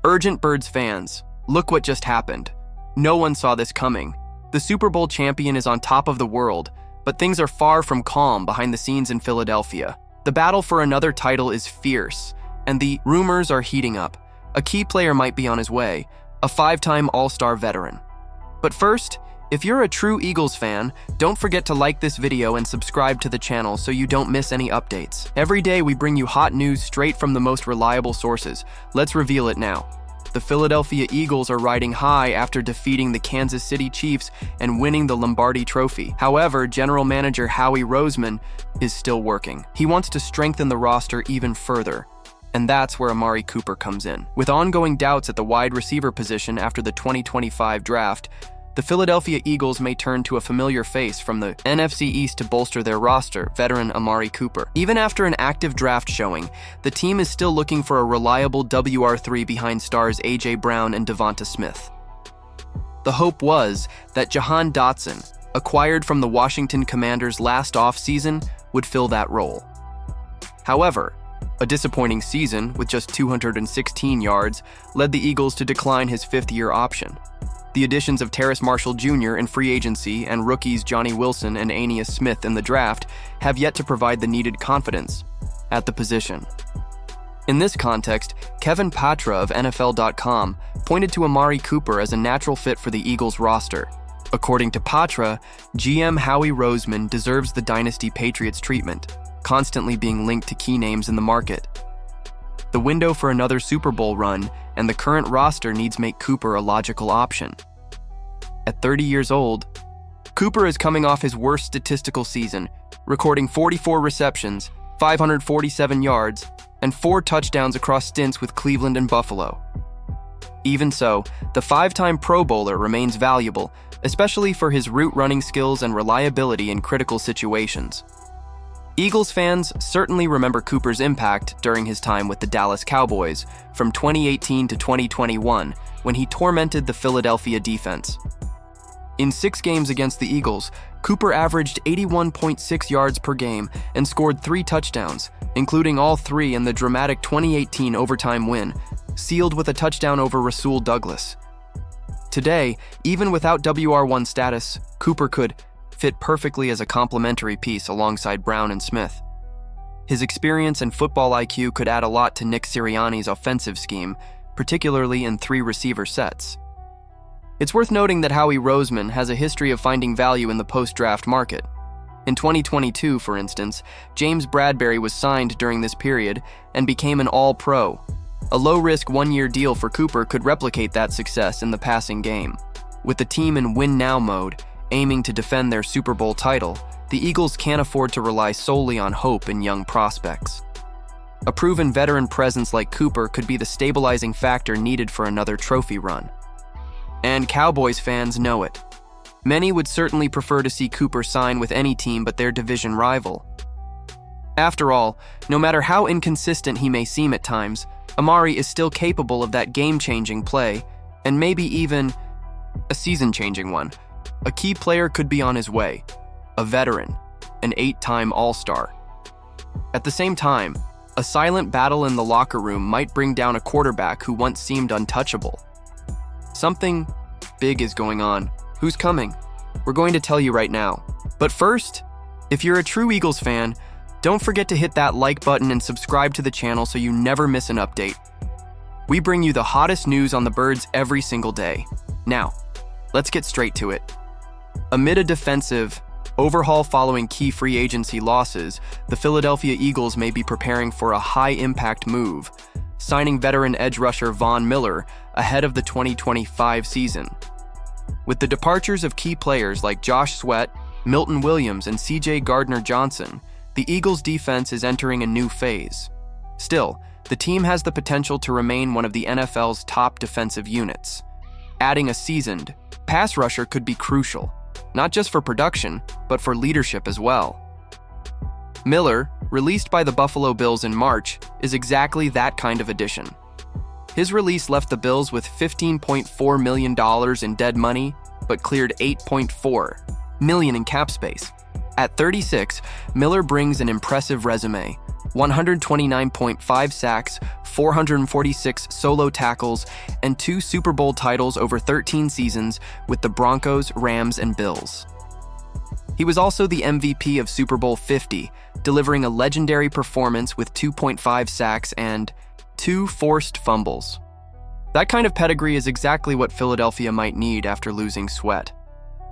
Urgent Birds fans, look what just happened. No one saw this coming. The Super Bowl champion is on top of the world, but things are far from calm behind the scenes in Philadelphia. The battle for another title is fierce, and the rumors are heating up. A key player might be on his way, a 5-time All-Star veteran. But first, if you're a true Eagles fan, don't forget to like this video and subscribe to the channel so you don't miss any updates. Every day we bring you hot news straight from the most reliable sources. Let's reveal it now. The Philadelphia Eagles are riding high after defeating the Kansas City Chiefs and winning the Lombardi Trophy. However, General Manager Howie Roseman is still working. He wants to strengthen the roster even further. And that's where Amari Cooper comes in. With ongoing doubts at the wide receiver position after the 2025 draft, the Philadelphia Eagles may turn to a familiar face from the NFC East to bolster their roster, veteran Amari Cooper. Even after an active draft showing, the team is still looking for a reliable WR3 behind stars A.J. Brown and Devonta Smith. The hope was that Jahan Dotson, acquired from the Washington Commanders last offseason, would fill that role. However, a disappointing season with just 216 yards led the Eagles to decline his fifth-year option. The additions of Terrace Marshall Jr. in free agency and rookies Johnny Wilson and Aeneas Smith in the draft have yet to provide the needed confidence at the position. In this context, Kevin Patra of NFL.com pointed to Amari Cooper as a natural fit for the Eagles roster. According to Patra, GM Howie Roseman deserves the Dynasty Patriots treatment, constantly being linked to key names in the market. The window for another Super Bowl run and the current roster needs make Cooper a logical option. At 30 years old, Cooper is coming off his worst statistical season, recording 44 receptions, 547 yards, and 4 touchdowns across stints with Cleveland and Buffalo. Even so, the 5-time Pro Bowler remains valuable, especially for his route running skills and reliability in critical situations. Eagles fans certainly remember Cooper's impact during his time with the Dallas Cowboys from 2018 to 2021 when he tormented the Philadelphia defense. In 6 games against the Eagles, Cooper averaged 81.6 yards per game and scored 3 touchdowns, including all 3 in the dramatic 2018 overtime win, sealed with a touchdown over Rasul Douglas. Today, even without WR1 status, Cooper could fit perfectly as a complementary piece alongside Brown and Smith. His experience and football IQ could add a lot to Nick Sirianni's offensive scheme, particularly in 3-receiver sets. It's worth noting that Howie Roseman has a history of finding value in the post-draft market. In 2022, for instance, James Bradbury was signed during this period and became an All-Pro. A low-risk 1-year deal for Cooper could replicate that success in the passing game. With the team in win-now mode, aiming to defend their Super Bowl title, the Eagles can't afford to rely solely on hope in young prospects. A proven veteran presence like Cooper could be the stabilizing factor needed for another trophy run. And Cowboys fans know it. Many would certainly prefer to see Cooper sign with any team but their division rival. After all, no matter how inconsistent he may seem at times, Amari is still capable of that game-changing play, and maybe even a season-changing one. A key player could be on his way, a veteran, an 8-time All-Star. At the same time, a silent battle in the locker room might bring down a quarterback who once seemed untouchable. Something big is going on. Who's coming? We're going to tell you right now. But first, if you're a true Eagles fan, don't forget to hit that like button and subscribe to the channel so you never miss an update. We bring you the hottest news on the Birds every single day. Now, let's get straight to it. Amid a defensive overhaul following key free agency losses, the Philadelphia Eagles may be preparing for a high-impact move, signing veteran edge rusher Von Miller ahead of the 2025 season. With the departures of key players like Josh Sweat, Milton Williams, and C.J. Gardner-Johnson, the Eagles' defense is entering a new phase. Still, the team has the potential to remain one of the NFL's top defensive units. Adding a seasoned pass rusher could be crucial, not just for production, but for leadership as well. Miller, released by the Buffalo Bills in March, is exactly that kind of addition. His release left the Bills with $15.4 million in dead money, but cleared $8.4 million in cap space. At 36, Miller brings an impressive resume: 129.5 sacks, 446 solo tackles, and 2 Super Bowl titles over 13 seasons with the Broncos, Rams, and Bills. He was also the MVP of Super Bowl 50, delivering a legendary performance with 2.5 sacks and 2 forced fumbles. That kind of pedigree is exactly what Philadelphia might need after losing Sweat.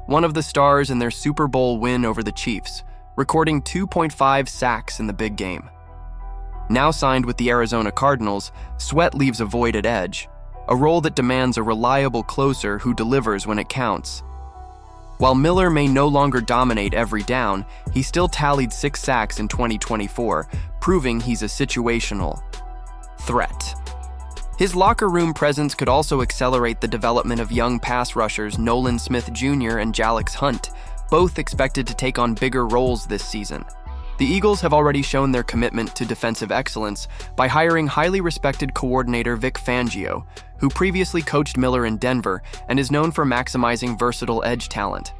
One of the stars in their Super Bowl win over the Chiefs, recording 2.5 sacks in the big game. Now signed with the Arizona Cardinals, Sweat leaves a void at edge, a role that demands a reliable closer who delivers when it counts. While Miller may no longer dominate every down, he still tallied 6 sacks in 2024, proving he's a situational threat. His locker room presence could also accelerate the development of young pass rushers Nolan Smith Jr. and Jalix Hunt, both expected to take on bigger roles this season. The Eagles have already shown their commitment to defensive excellence by hiring highly respected coordinator Vic Fangio, who previously coached Miller in Denver and is known for maximizing versatile edge talent.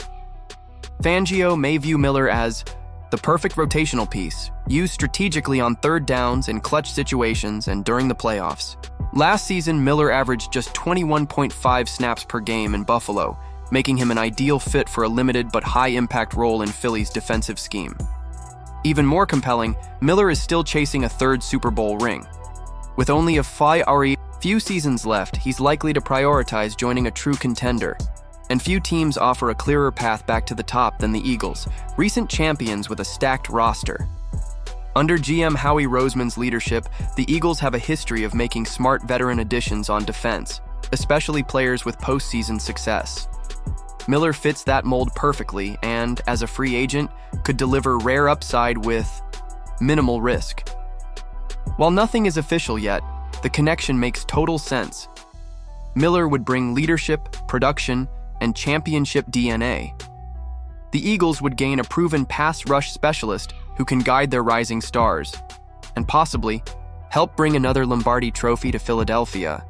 Fangio may view Miller as the perfect rotational piece, used strategically on third downs in clutch situations and during the playoffs. Last season, Miller averaged just 21.5 snaps per game in Buffalo, making him an ideal fit for a limited but high-impact role in Philly's defensive scheme. Even more compelling, Miller is still chasing a 3rd Super Bowl ring. With only a few seasons left, he's likely to prioritize joining a true contender. And few teams offer a clearer path back to the top than the Eagles, recent champions with a stacked roster. Under GM Howie Roseman's leadership, the Eagles have a history of making smart veteran additions on defense, especially players with postseason success. Miller fits that mold perfectly and, as a free agent, could deliver rare upside with minimal risk. While nothing is official yet, the connection makes total sense. Miller would bring leadership, production, and championship DNA. The Eagles would gain a proven pass rush specialist who can guide their rising stars, and possibly help bring another Lombardi trophy to Philadelphia.